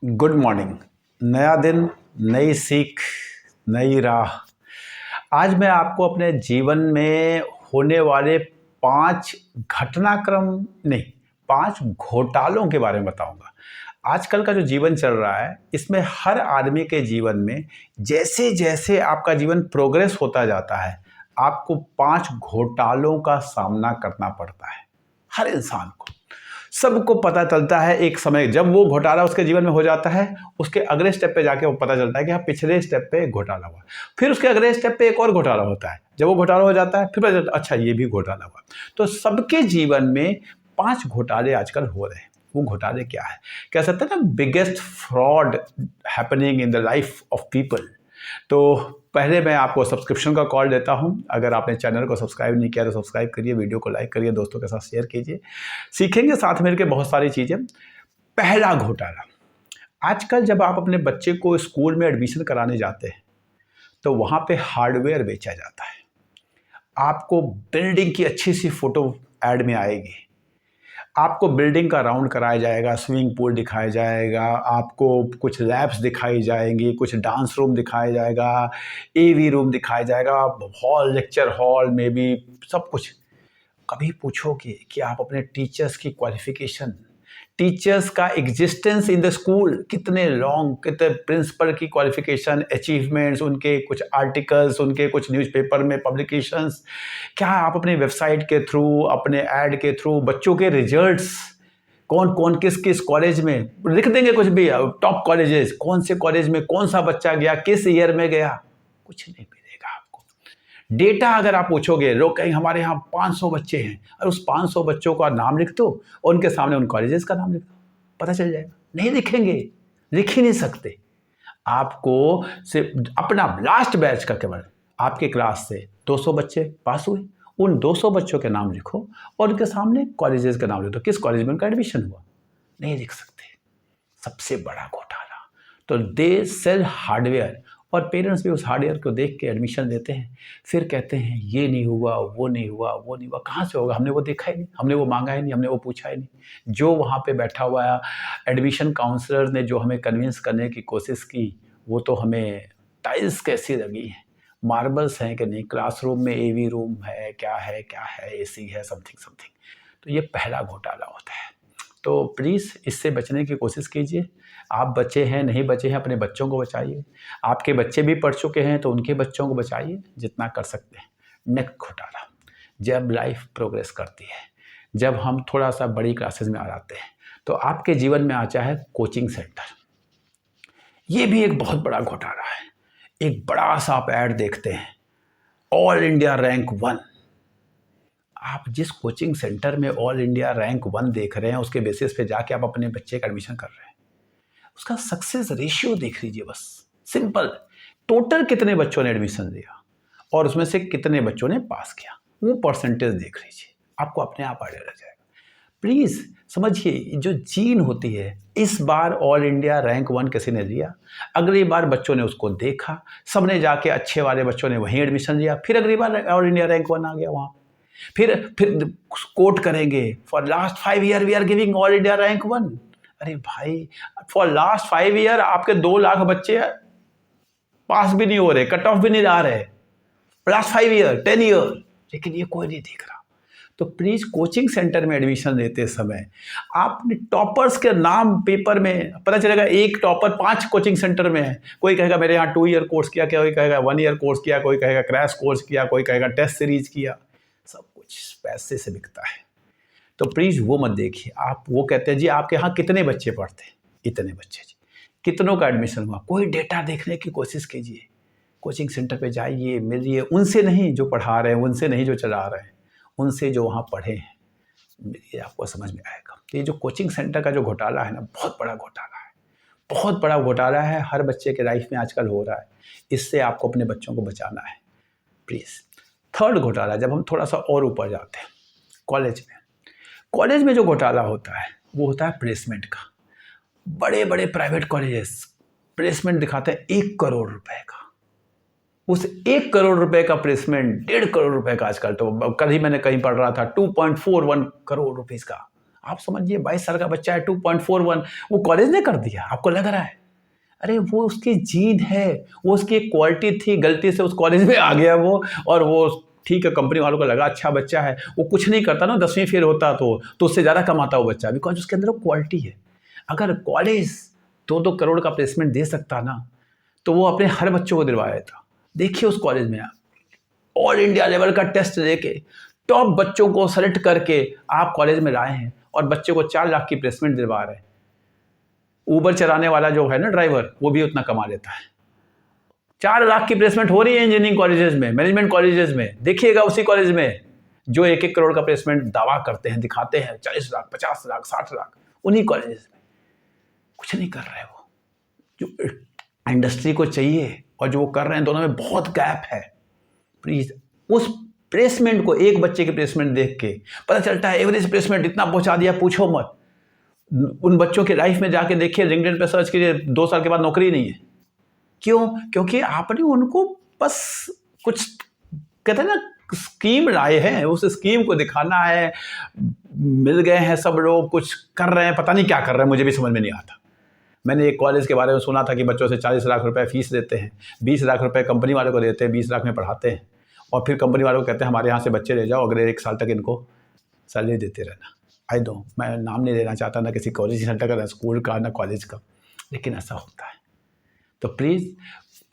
Good morning. नया दिन, नई सीख, नई राह। आज मैं आपको अपने जीवन में होने वाले 5 घटनाक्रम नहीं, 5 घोटालों के बारे में बताऊंगा। आजकल का जो जीवन चल रहा है, इसमें हर आदमी के जीवन में जैसे जैसे आपका जीवन प्रोग्रेस होता जाता है, आपको 5 घोटालों का सामना करना पड़ता है। हर इंसान को, सबको पता चलता है एक समय, जब वो घोटाला उसके जीवन में हो जाता है, उसके अगले स्टेप पे जाके वो पता चलता है कि हाँ, पिछले स्टेप पे एक घोटाला हुआ। फिर उसके अगले स्टेप पे एक और घोटाला होता है। जब वो घोटाला हो जाता है, फिर पता चलता है अच्छा ये भी घोटाला हुआ। तो सबके जीवन में 5 घोटाले आजकल हो रहे हैं। वो घोटाले क्या है? कह सकते हैं ना, biggest fraud happening in the life of people. तो पहले मैं आपको सब्सक्रिप्शन का कॉल देता हूं। अगर आपने चैनल को सब्सक्राइब नहीं किया तो सब्सक्राइब करिए, वीडियो को लाइक करिए, दोस्तों के साथ शेयर कीजिए। सीखेंगे साथ मिलकर बहुत सारी चीज़ें। पहला घोटाला, आजकल जब आप अपने बच्चे को स्कूल में एडमिशन कराने जाते हैं तो वहाँ पे हार्डवेयर बेचा जाता है। आपको बिल्डिंग की अच्छी सी फोटो ऐड में आएगी, आपको बिल्डिंग का राउंड कराया जाएगा, स्विमिंग पूल दिखाया जाएगा, आपको कुछ लैब्स दिखाई जाएंगी, कुछ डांस रूम दिखाया जाएगा, एवी रूम दिखाया जाएगा, हॉल, लेक्चर हॉल में भी सब कुछ। कभी पूछोगे कि आप अपने टीचर्स की क्वालिफिकेशन, टीचर्स का एग्जिस्टेंस इन द स्कूल कितने लॉन्ग, कितने प्रिंसिपल की क्वालिफिकेशन, अचीवमेंट्स, उनके कुछ आर्टिकल्स, उनके कुछ न्यूज़पेपर में पब्लिकेशंस, क्या आप अपने वेबसाइट के थ्रू, अपने ऐड के थ्रू बच्चों के रिजल्ट्स, कौन कौन किस किस कॉलेज में लिख देंगे, कुछ भी टॉप कॉलेजेस, कौन से कॉलेज में कौन सा बच्चा गया, किस ईयर में गया, कुछ नहीं मिलेगा आपको। डेटा अगर आप पूछोगे, लोग कहेंगे हमारे यहाँ 500 बच्चे हैं, और उस 500 बच्चों का नाम लिख दो और उनके सामने उन कॉलेजेस का नाम लिख दो, पता चल जाएगा। नहीं लिखेंगे, लिख ही नहीं सकते। आपको सिर्फ अपना लास्ट बैच का, केवल आपके क्लास से 200 बच्चे पास हुए, उन 200 बच्चों के नाम लिखो और उनके सामने कॉलेजेस का नाम लिख दो, किस कॉलेज में उनका एडमिशन हुआ। नहीं लिख सकते। सबसे बड़ा घोटाला। तो दे सेल हार्डवेयर, और पेरेंट्स भी उस हार्डवेयर को देख के एडमिशन देते हैं, फिर कहते हैं ये नहीं हुआ, वो नहीं हुआ, वो नहीं हुआ। कहाँ से होगा? हमने वो देखा ही नहीं, हमने वो मांगा ही नहीं, हमने वो पूछा ही नहीं। जो वहाँ पे बैठा हुआ है एडमिशन काउंसलर ने जो हमें कन्विंस करने की कोशिश की, वो तो हमें टाइल्स कैसी लगी हैं, मार्बल्स हैं कि नहीं, क्लासरूम में एवी रूम है, क्या है क्या है, एसी है, समथिंग समथिंग। तो ये पहला घोटाला होता है। तो प्लीज़ इससे बचने की कोशिश कीजिए। आप बच्चे हैं, नहीं बचे हैं, अपने बच्चों को बचाइए। आपके बच्चे भी पढ़ चुके हैं तो उनके बच्चों को बचाइए जितना कर सकते हैं। नेक्स्ट घोटाला, जब लाइफ प्रोग्रेस करती है, जब हम थोड़ा सा बड़ी क्लासेस में आ जाते हैं, तो आपके जीवन में आता है कोचिंग सेंटर। ये भी एक बहुत बड़ा घोटाला है। एक बड़ा सा आप ऐड देखते हैं, ऑल इंडिया रैंक 1। आप जिस कोचिंग सेंटर में ऑल इंडिया रैंक 1 देख रहे हैं, उसके बेसिस पे जाके आप अपने बच्चे का एडमिशन कर रहे हैं, उसका सक्सेस रेशियो देख लीजिए। बस सिंपल, टोटल कितने बच्चों ने एडमिशन लिया और उसमें से कितने बच्चों ने पास किया, वो परसेंटेज देख लीजिए, आपको अपने आप आइडिया लग जाएगा। प्लीज़ समझिए, जो जीन होती है, इस बार ऑल इंडिया रैंक 1 किसी ने लिया, अगली बार बच्चों ने उसको देखा, सबने जाके अच्छे वाले बच्चों ने वहीं एडमिशन लिया, फिर अगली बार ऑल इंडिया रैंक 1 आ गया वहाँ। फिर कोट करेंगे, for last 5 year we are giving all India rank 1। अरे भाई, फॉर लास्ट 5 ईयर आपके 2 लाख बच्चे पास भी नहीं हो रहे, कट ऑफ भी नहीं आ रहे, लास्ट 5 ईयर, 10 ईयर, लेकिन ये कोई नहीं देख रहा। तो प्लीज कोचिंग सेंटर में एडमिशन लेते समय आपने टॉपर्स के नाम पेपर में पता चलेगा, एक टॉपर 5 कोचिंग सेंटर में है। कोई कहेगा मेरे यहाँ 2 ईयर कोर्स किया, कोई कहेगा 1 ईयर कोर्स किया, कोई कहेगा क्रैश कोर्स किया, कोई कहेगा टेस्ट सीरीज किया। सब कुछ पैसे से बिकता है। तो प्लीज़ वो मत देखिए। आप वो कहते हैं जी आपके यहाँ कितने बच्चे पढ़ते हैं, इतने बच्चे जी, कितनों का एडमिशन हुआ, कोई डेटा देखने की कोशिश कीजिए। कोचिंग सेंटर पे जाइए, मिलिए उनसे, नहीं जो पढ़ा रहे हैं, उनसे नहीं जो चला रहे हैं, उनसे जो वहाँ पढ़े हैं, मिलिए, आपको समझ में आएगा। तो ये जो कोचिंग सेंटर का जो घोटाला है ना, बहुत बड़ा घोटाला है, बहुत बड़ा घोटाला है, हर बच्चे के लाइफ में आजकल हो रहा है। इससे आपको अपने बच्चों को बचाना है प्लीज़। थर्ड घोटाला, जब हम थोड़ा सा और ऊपर जाते हैं, कॉलेज में जो घोटाला होता है वो होता है प्लेसमेंट का। बड़े बड़े प्राइवेट कॉलेजेस प्लेसमेंट दिखाते हैं 1 करोड़ रुपए का। उस 1 करोड़ रुपए का प्लेसमेंट 1.5 करोड़ रुपए का आजकल, तो कल ही मैंने कहीं पढ़ रहा था 2.41 करोड़ रुपीस का आप समझिए 22 साल का बच्चा है, 2.41, वो कॉलेज ने कर दिया, आपको लग रहा है? अरे वो उसकी जीन है, वो उसकी एक क्वालिटी थी, गलती से उस कॉलेज में आ गया वो, और वो ठीक है, कंपनी वालों को लगा अच्छा बच्चा है, वो कुछ नहीं करता ना, 10वीं फेल होता तो उससे ज़्यादा कमाता वो बच्चा, बिकॉज उसके अंदर वो क्वालिटी है। अगर कॉलेज 2-2 करोड़ का प्लेसमेंट दे सकता ना, तो वो अपने हर बच्चों को दिलवा देता। देखिए उस कॉलेज में आप ऑल इंडिया लेवल का टेस्ट लेके टॉप बच्चों को सेलेक्ट करके आप कॉलेज में लाए हैं और बच्चे को 4 लाख की प्लेसमेंट दिलवा रहे हैं। ऊबर चलाने वाला जो है ना ड्राइवर, वो भी उतना कमा लेता है। 4 लाख की प्लेसमेंट हो रही है इंजीनियरिंग कॉलेजेस में, मैनेजमेंट कॉलेजेस में। देखिएगा उसी कॉलेज में जो 1-1 करोड़ का प्लेसमेंट दावा करते हैं, दिखाते हैं, 40 लाख, 50 लाख, 60 लाख, उन्हीं कॉलेजेस में कुछ नहीं कर रहे वो। जो इंडस्ट्री को चाहिए और जो वो कर रहे हैं, दोनों में बहुत गैप है। प्लीज उस प्लेसमेंट को, एक बच्चे के प्लेसमेंट देख के पता चलता है एवरेज प्लेसमेंट इतना पहुंचा दिया, पूछो मत। उन बच्चों के लाइफ में जाके देखिए, लिंक्डइन पे सर्च कीजिए, 2 साल के बाद नौकरी नहीं है। क्यों? क्योंकि आपने उनको बस कुछ कहते हैं ना स्कीम लाए हैं, उस स्कीम को दिखाना है। मिल गए हैं सब लोग, कुछ कर रहे हैं, पता नहीं क्या कर रहे हैं, मुझे भी समझ में नहीं आता। मैंने एक कॉलेज के बारे में सुना था कि बच्चों से 40 लाख रुपए फीस देते हैं, 20 लाख रुपए कंपनी वालों को देते हैं, 20 लाख में पढ़ाते हैं, और फिर कंपनी वालों को कहते हैं हमारे यहाँ से बच्चे ले जाओ, अगले 1 साल तक इनको सैलरी देते रहना। आई नो, मैं नाम नहीं लेना चाहता, ना किसी कॉलेज सेंटर का, ना स्कूल का, ना कॉलेज का, लेकिन ऐसा होता है। तो प्लीज़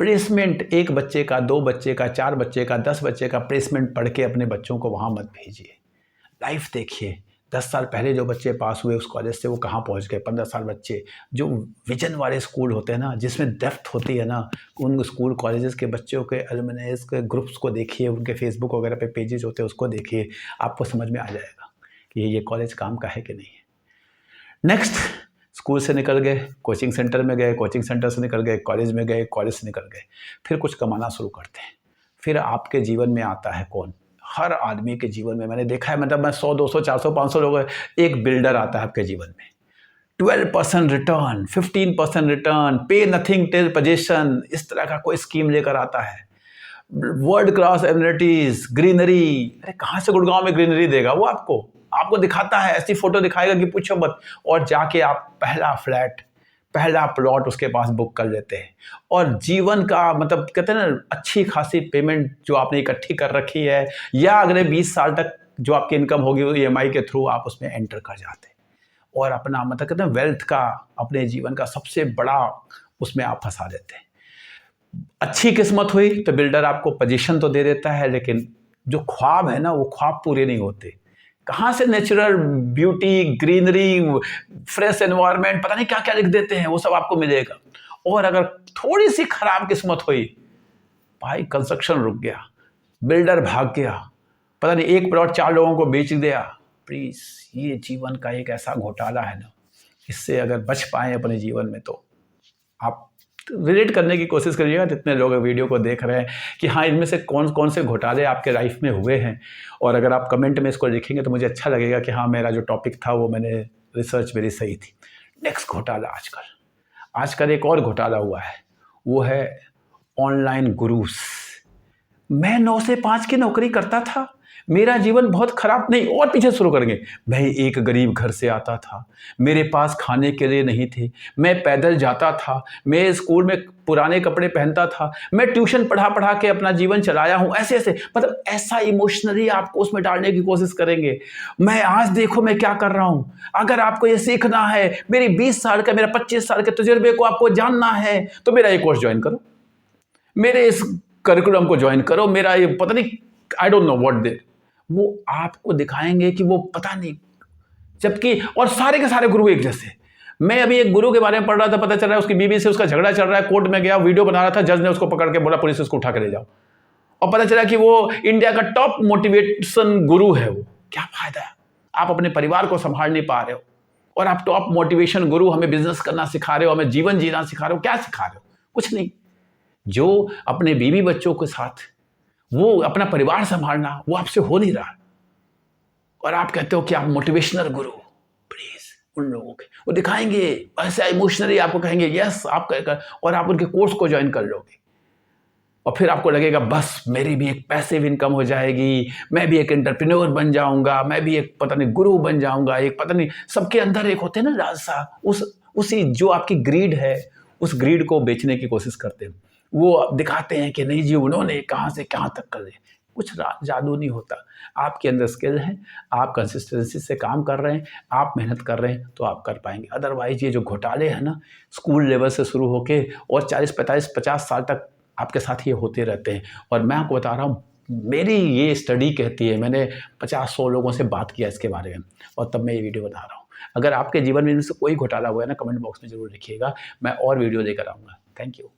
प्लेसमेंट, 1 बच्चे का, 2 बच्चे का, 4 बच्चे का, 10 बच्चे का प्लेसमेंट पढ़ के अपने बच्चों को वहाँ मत भेजिए। लाइफ देखिए, 10 साल पहले जो बच्चे पास हुए उस कॉलेज से, वो कहाँ पहुँच गए। 15 साल बच्चे, जो विजन वाले स्कूल होते हैं ना, जिसमें डेप्थ होती है ना, उन स्कूल कॉलेजेस के बच्चों के एलुमनाइज के ग्रुप्स को देखिए, उनके फेसबुक वगैरह पे पेजेस होते हैं, उसको देखिए, आपको समझ में आ जाएगा कि ये कॉलेज काम का है कि नहीं है। नेक्स्ट, स्कूल से निकल गए, कोचिंग सेंटर में गए, कोचिंग सेंटर से निकल गए, कॉलेज में गए, कॉलेज से निकल गए, फिर कुछ कमाना शुरू करते हैं। फिर आपके जीवन में आता है कौन? हर आदमी के जीवन में मैंने देखा है, मतलब मैं 100, 200, 400, 500 लोग, एक बिल्डर आता है आपके जीवन में। 12% रिटर्न, 15% रिटर्न, पे नथिंग टिल पोजीशन, इस तरह का कोई स्कीम लेकर आता है। World class amenities, greenery. अरे कहाँ से गुड़गांव में ग्रीनरी देगा वो आपको दिखाता है, ऐसी फोटो दिखाएगा कि पूछो मत। और जाके आप पहला फ्लैट, पहला प्लॉट उसके पास बुक कर लेते हैं, और जीवन का मतलब कहते हैं ना, अच्छी खासी पेमेंट जो आपने इकट्ठी कर रखी है, या अगले 20 साल तक जो आपकी इनकम होगी वो EMI के थ्रू आप उसमें एंटर कर जाते हैं, और अपना मतलब कहते हैं वेल्थ का, अपने जीवन का सबसे बड़ा उसमें आप फंसा देते हैं। अच्छी किस्मत हुई तो बिल्डर आपको पोजीशन तो दे देता है, लेकिन जो ख्वाब है ना, वो ख्वाब पूरे नहीं होते। कहाँ से natural beauty, greenery, fresh environment, पता नहीं क्या क्या लिख देते हैं, वो सब आपको मिलेगा। और अगर थोड़ी सी खराब किस्मत हुई, भाई कंस्ट्रक्शन रुक गया, बिल्डर भाग गया, पता नहीं 1 प्लॉट 4 लोगों को बेच दिया। प्लीज, ये जीवन का एक ऐसा घोटाला है ना, इससे अगर बच पाए अपने जीवन में तो आप रिलेट करने की कोशिश करिएगा जितने लोग वीडियो को देख रहे हैं, कि हाँ इनमें से कौन कौन से घोटाले आपके लाइफ में हुए हैं। और अगर आप कमेंट में इसको लिखेंगे तो मुझे अच्छा लगेगा कि हाँ, मेरा जो टॉपिक था वो मैंने रिसर्च मेरी सही थी। नेक्स्ट घोटाला, आजकल एक और घोटाला हुआ है, वो है ऑनलाइन गुरुस। मैं 9 से 5 की नौकरी करता था, मेरा जीवन बहुत खराब, नहीं और पीछे शुरू करेंगे। मैं एक गरीब घर से आता था, मेरे पास खाने के लिए नहीं थे, मैं पैदल जाता था, मैं स्कूल में पुराने कपड़े पहनता था, मैं ट्यूशन पढ़ा के अपना जीवन चलाया हूँ, ऐसे ऐसे, मतलब ऐसा इमोशनली आपको उसमें डालने की कोशिश करेंगे। मैं आज देखो मैं क्या कर रहा हूँ। अगर आपको ये सीखना है, मेरी 20 साल का, मेरा 25 साल के तजुर्बे को आपको जानना है, तो मेरा ये कोर्स ज्वाइन करो, मेरे इस करिकुलम को ज्वाइन करो, मेरा ये पता नहीं, I don't know what they, वो आपको दिखाएंगे कि वो पता नहीं, जबकि और सारे के सारे गुरु एक जैसे। मैं अभी एक गुरु के बारे में पढ़ रहा था, पता चल रहा है उसकी बीवी से उसका झगड़ा चल रहा है, कोर्ट में गया, वीडियो बना रहा था, जज ने उसको पकड़ के बोला पुलिस उसको उठा के ले जाओ, और पता चला कि वो इंडिया का टॉप मोटिवेशन गुरु है। वो क्या फायदा है, आप अपने परिवार को संभाल नहीं पा रहे हो, और आप टॉप मोटिवेशन गुरु हमें बिजनेस करना सिखा रहे हो, हमें जीवन जीना सिखा रहे हो, क्या सिखा रहे हो? कुछ नहीं। जो अपने बीवी बच्चों के साथ वो अपना परिवार संभालना, वो आपसे हो नहीं रहा, और आप कहते हो कि आप मोटिवेशनल गुरु। प्लीज, उन लोगों के वो दिखाएंगे, ऐसा इमोशनली आपको कहेंगे यस आप कर, और आप उनके कोर्स को ज्वाइन कर लोगे। और फिर आपको लगेगा बस मेरी भी एक पैसिव इनकम हो जाएगी, मैं भी एक एंटरप्रेन्योर बन जाऊंगा, मैं भी एक पता नहीं गुरु बन जाऊंगा, एक पता नहीं, सबके अंदर एक होते हैं ना लालसा, उसी जो आपकी ग्रीड है, उस ग्रीड को बेचने की कोशिश करते हैं। वो दिखाते हैं कि नहीं जी उन्होंने कहाँ से कहाँ तक कर दिया। कुछ जादू नहीं होता। आपके अंदर स्किल है, आप कंसिस्टेंसी से काम कर रहे हैं, आप मेहनत कर रहे हैं तो आप कर पाएंगे। अदरवाइज ये जो घोटाले हैं ना, स्कूल लेवल से शुरू होके और 40-45-50 साल तक आपके साथ ये होते रहते हैं। और मैं आपको बता रहा हूँ, मेरी ये स्टडी कहती है, मैंने 50-100 लोगों से बात किया इसके बारे में और तब मैं ये वीडियो बता रहा हूँ। अगर आपके जीवन में इनमें से कोई घोटाला हुआ है ना, कमेंट बॉक्स में ज़रूर लिखिएगा, मैं और वीडियो लेकर आऊँगा। Thank you.